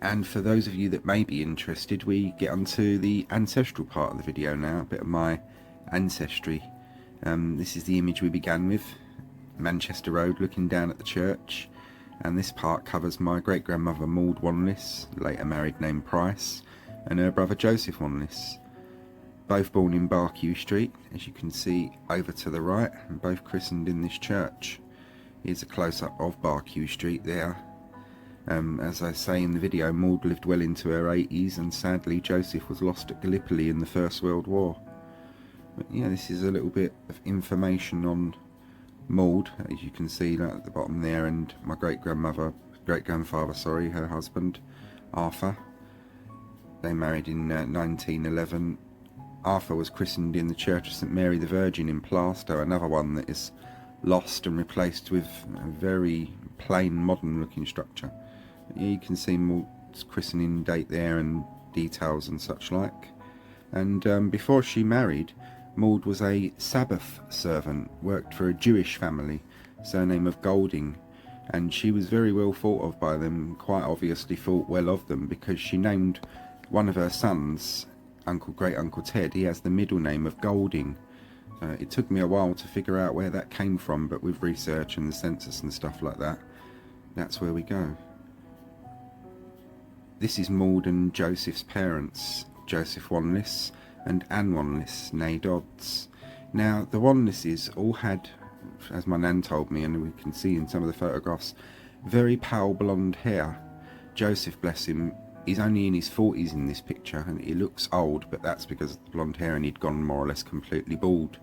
And for those of you that may be interested, we get onto the ancestral part of the video now, a bit of my ancestry. This is the image we began with, Manchester Road, looking down at the church, and this part covers my great-grandmother Maud Wanless, later married name Price, and her brother Joseph Wanless, both born in Barkew Street, as you can see over to the right, and both christened in this church. Here's a close-up of Barkew Street there. As I say in the video, Maud lived well into her 80s, and sadly Joseph was lost at Gallipoli in the First World War. But yeah, this is a little bit of information on Maud, as you can see at the bottom there, and my great-grandfather, sorry, her husband, Arthur. They married in 1911. Arthur was christened in the Church of St Mary the Virgin in Plaistow, another one that is lost and replaced with a very plain modern looking structure. You can see Maud's christening date there and details and such like. And before she married, Maud was a Sabbath servant, worked for a Jewish family, surname of Golding, and she was very well thought of by them, quite obviously thought well of them, because she named one of her sons, Great Uncle Ted, he has the middle name of Golding. It took me a while to figure out where that came from, but with research and the census and stuff like that, that's where we go. This is Maud and Joseph's parents, Joseph Wanless and Anne Wanless, née Dodds. Now, the Wanlesses all had, as my nan told me, and we can see in some of the photographs, very pale blonde hair. Joseph, bless him, he's only in his 40s in this picture, and he looks old, but that's because of the blonde hair, and he'd gone more or less completely bald.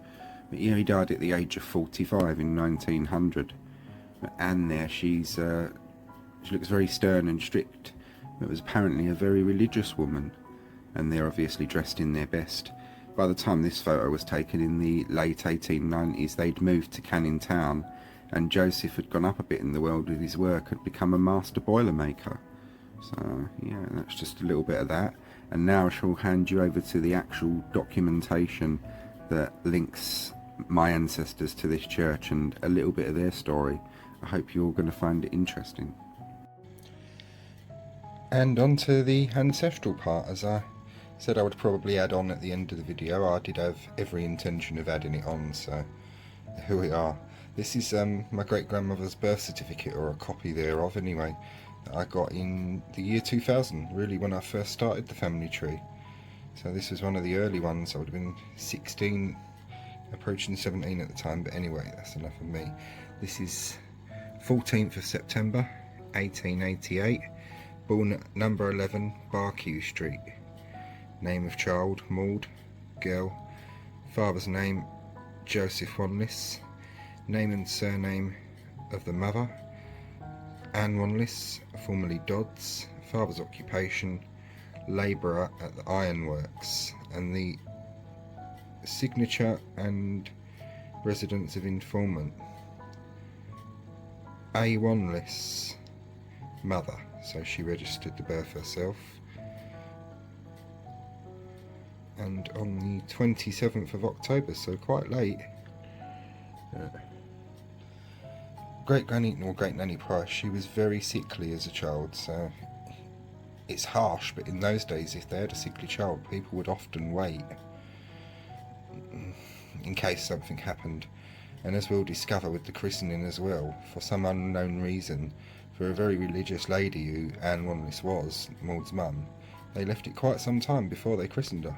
But yeah, he died at the age of 45 in 1900. But Anne there, she looks very stern and strict, but was apparently a very religious woman, and they're obviously dressed in their best. By the time this photo was taken in the late 1890s, they'd moved to Canning Town, and Joseph had gone up a bit in the world with his work, had become a master boilermaker. So yeah, that's just a little bit of that. And now I shall hand you over to the actual documentation that links my ancestors to this church and a little bit of their story. I hope you're going to find it interesting. And on to the ancestral part. As I said I would probably add on at the end of the video, I did have every intention of adding it on, so here we are. This is my great-grandmother's birth certificate, or a copy thereof anyway, that I got in the year 2000, really when I first started the family tree. So this was one of the early ones. I would have been 16, approaching 17 at the time, but anyway, that's enough of me. This is 14th of September 1888, born at number 11 Barkew Street. Name of child Maud, girl. Father's name Joseph Wanless. Name and surname of the mother Anne Wanless, formerly Dodds. Father's occupation labourer at the ironworks, and the signature and residence of informant A. Wanless, mother, so she registered the birth herself. And on the 27th of October, so quite late. Great Granny, or Great Nanny Price, she was very sickly as a child, so it's harsh, but in those days if they had a sickly child, people would often wait in case something happened. And as we'll discover with the christening as well, for some unknown reason, for a very religious lady who Anne Wanless was, Maud's mum, they left it quite some time before they christened her.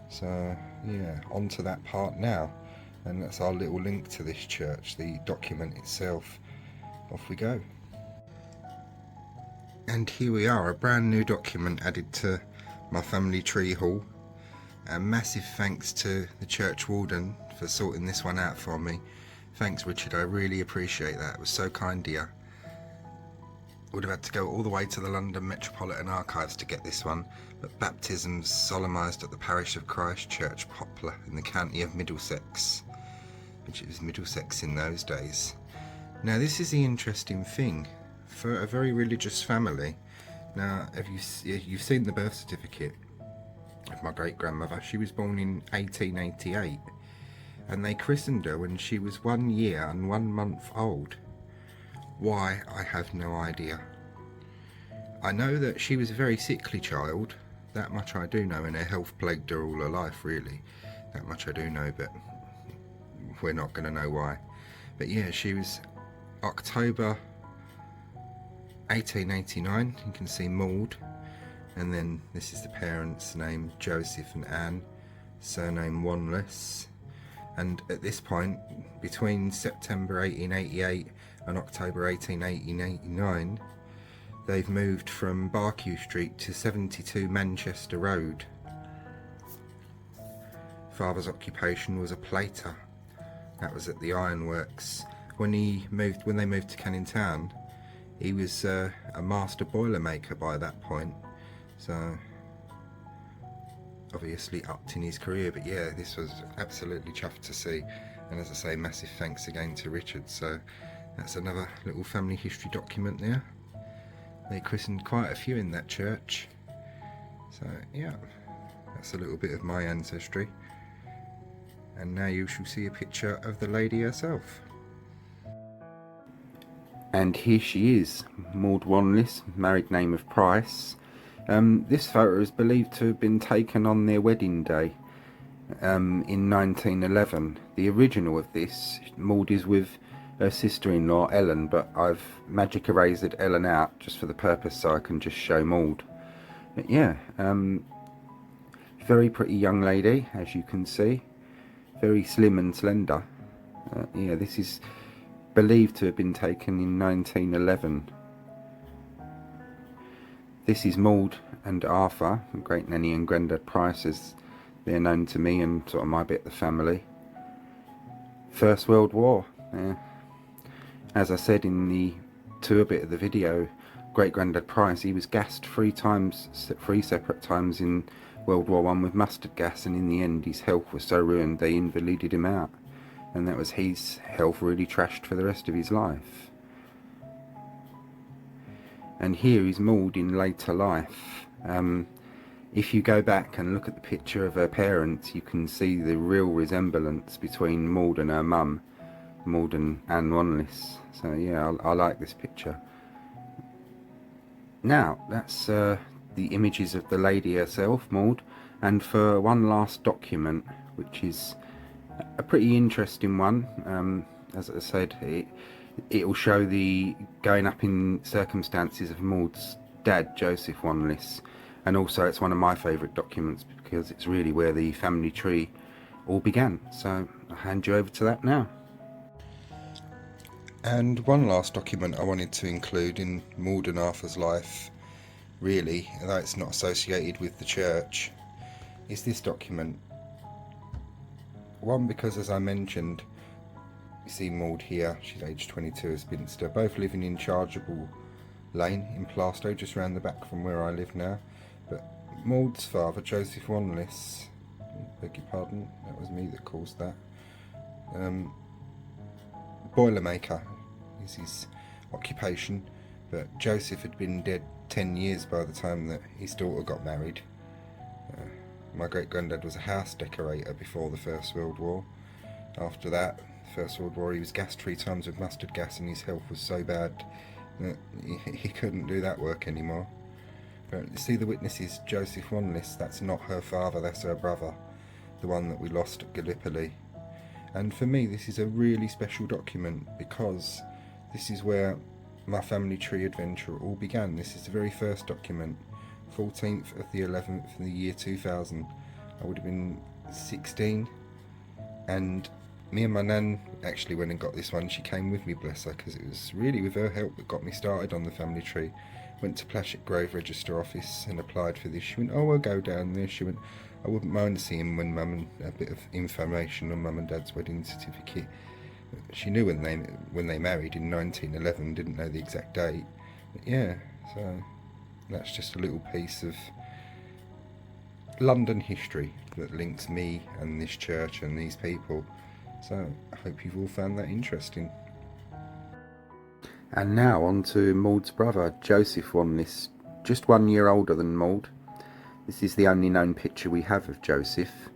So yeah, on to that part now, and that's our little link to this church, the document itself. Off we go. And here we are, a brand new document added to my family tree hall. A massive thanks to the church warden for sorting this one out for me. Thanks, Richard, I really appreciate that. It was so kind of you. Would have had to go all the way to the London Metropolitan Archives to get this one, but baptisms solemnised at the parish of Christ Church, Poplar, in the county of Middlesex, which was Middlesex in those days. Now this is the interesting thing, for a very religious family. Now, you've seen the birth certificate of my great-grandmother. She was born in 1888, and they christened her when she was 1 year and 1 month old. Why, I have no idea. I know that she was a very sickly child. That much I do know, and her health plagued her all her life, really. That much I do know, but we're not going to know why. But yeah, she was October 1889. You can see Maud, and then this is the parents' name, Joseph and Anne, surname Wanless. And at this point, between September 1888 and October 1889, they've moved from Barkew Street to 72 Manchester Road. Father's occupation was a plater. That was at the ironworks. When they moved to Canning Town, he was a master boiler maker by that point. So obviously upped in his career. But yeah, this was absolutely chuffed to see. And as I say, massive thanks again to Richard. So that's another little family history document there. They christened quite a few in that church. So yeah, that's a little bit of my ancestry. And now you shall see a picture of the lady herself. And here she is, Maud Wanless, married name of Price. This photo is believed to have been taken on their wedding day in 1911. The original of this, Maud is with her sister-in-law Ellen, but I've magic erased Ellen out just for the purpose so I can just show Maud. But yeah, very pretty young lady, as you can see, very slim and slender. Yeah, this is believed to have been taken in 1911. This is Maud and Arthur, great nanny and granddad Price, as they're known to me and sort of my bit of the family. First World War. As I said in the tour bit of the video, great granddad Price, he was gassed three separate times in World War I with mustard gas, and in the end his health was so ruined they invalided him out, and that was his health really trashed for the rest of his life. And here is Maud in later life. If you go back and look at the picture of her parents, you can see the real resemblance between Maud and her mum, Maud and Anne Wanless. So yeah, I like this picture. Now, that's the images of the lady herself, Maud, and for one last document, which is a pretty interesting one. As I said, it will show the going up in circumstances of Maud's dad, Joseph Wanless, and also it's one of my favourite documents because it's really where the family tree all began. So I'll hand you over to that now. And one last document I wanted to include in Maud and Arthur's life, really, although it's not associated with the church, is this document. One, because as I mentioned, you see Maud here, she's aged 22, a spinster, both living in Chargeable Lane in Plaistow, just round the back from where I live now. But Maud's father, Joseph Wanless, beg your pardon, that was me that caused that, Boilermaker is his occupation, but Joseph had been dead 10 years by the time that his daughter got married. My great-granddad was a house decorator before the First World War. After that, First World War, he was gassed 3 times with mustard gas and his health was so bad that he couldn't do that work anymore. But you see the witnesses, Joseph Wanless, that's not her father, that's her brother, the one that we lost at Gallipoli. And for me, this is a really special document because this is where my family tree adventure all began. This is the very first document, 14th of the 11th in the year 2000. I would have been 16, and me and my nan actually went and got this one. She came with me, bless her, because it was really with her help that got me started on the family tree. Went to Plashet Grove Register Office and applied for this. She went, oh, I'll go down there. She went, I wouldn't mind seeing when Mum and a bit of information on Mum and Dad's wedding certificate. She knew when they married in 1911, didn't know the exact date. But yeah, so that's just a little piece of London history that links me and this church and these people. So I hope you've all found that interesting. And now on to Maud's brother, Joseph Wanless, just 1 year older than Maud. This is the only known picture we have of Joseph.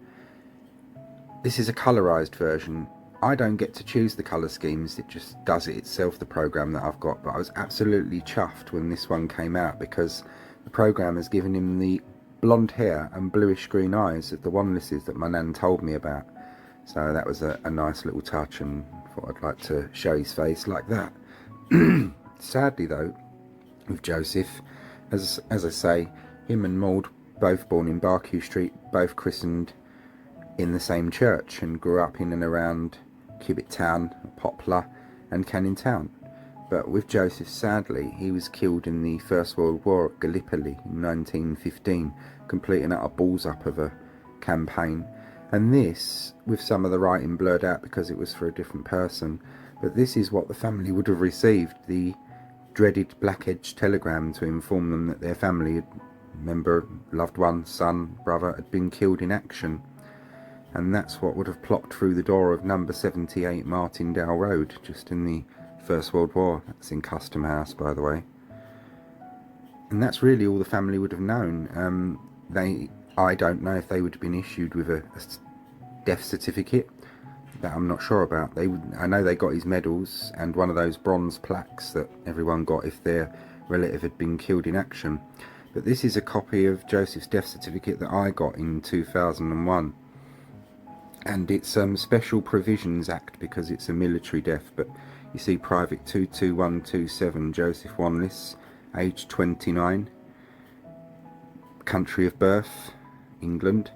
This is a colourised version. I don't get to choose the colour schemes, it just does it itself, the program that I've got. But I was absolutely chuffed when this one came out, because the program has given him the blonde hair and bluish green eyes of the Wanlesses that my nan told me about. So that was a nice little touch, and thought I'd like to show his face like that. Sadly though, with Joseph, as I say, him and Maud, both born in Barkew Street, both christened in the same church, and grew up in and around Cubitt Town, Poplar and Canning Town. But with Joseph, sadly, he was killed in the First World War at Gallipoli in 1915, completing a balls up of a campaign. And this, with some of the writing blurred out because it was for a different person, but this is what the family would have received, the dreaded black-edged telegram to inform them that their family, member, loved one, son, brother, had been killed in action. And that's what would have plopped through the door of number 78 Martindale Road, just in the First World War. That's in Custom House, by the way. And that's really all the family would have known. I don't know if they would have been issued with a death certificate. That I'm not sure about. I know they got his medals and one of those bronze plaques that everyone got if their relative had been killed in action. But this is a copy of Joseph's death certificate that I got in 2001. And it's Special Provisions Act, because it's a military death. But you see Private 22127 Joseph Wanless, age 29, country of birth England,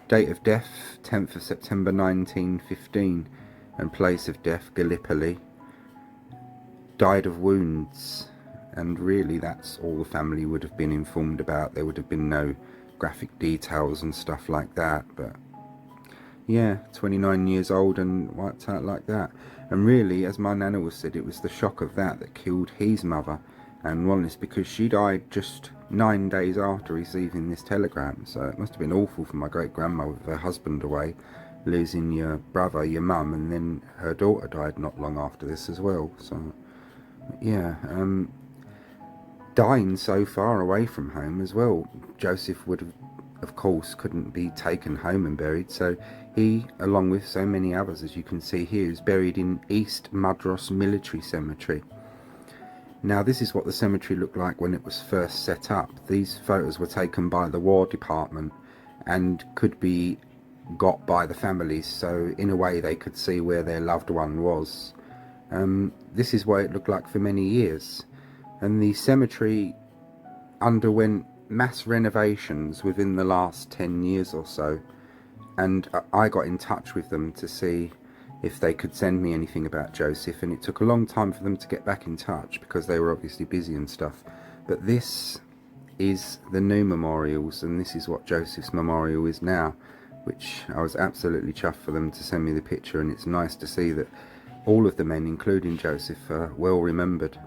date of death 10th of September 1915, and place of death Gallipoli, died of wounds. And really that's all the family would have been informed about. There would have been no graphic details and stuff like that. But yeah, 29 years old and wiped out like that. And really, as my nana was said, it was the shock of that killed his mother and Wanless, because she died just 9 days after receiving this telegram. So it must have been awful for my great grandma with her husband away, losing your brother, your mum, and then her daughter died not long after this as well. So yeah, dying so far away from home as well. Joseph would have, of course, couldn't be taken home and buried, so he, along with so many others as you can see here, is buried in East Mudros Military Cemetery. Now this is what the cemetery looked like when it was first set up. These photos were taken by the War Department and could be got by the families, so in a way they could see where their loved one was. This is what it looked like for many years, and the cemetery underwent mass renovations within the last 10 years or so, and I got in touch with them to see if they could send me anything about Joseph, and it took a long time for them to get back in touch because they were obviously busy and stuff. But this is the new memorials, and this is what Joseph's memorial is now, which I was absolutely chuffed for them to send me the picture. And it's nice to see that all of the men, including Joseph, are well remembered.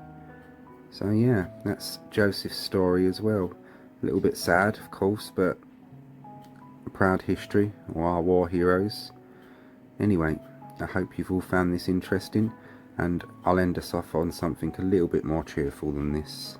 So yeah, that's Joseph's story as well. A little bit sad, of course, but a proud history of our war heroes. Anyway, I hope you've all found this interesting, and I'll end us off on something a little bit more cheerful than this.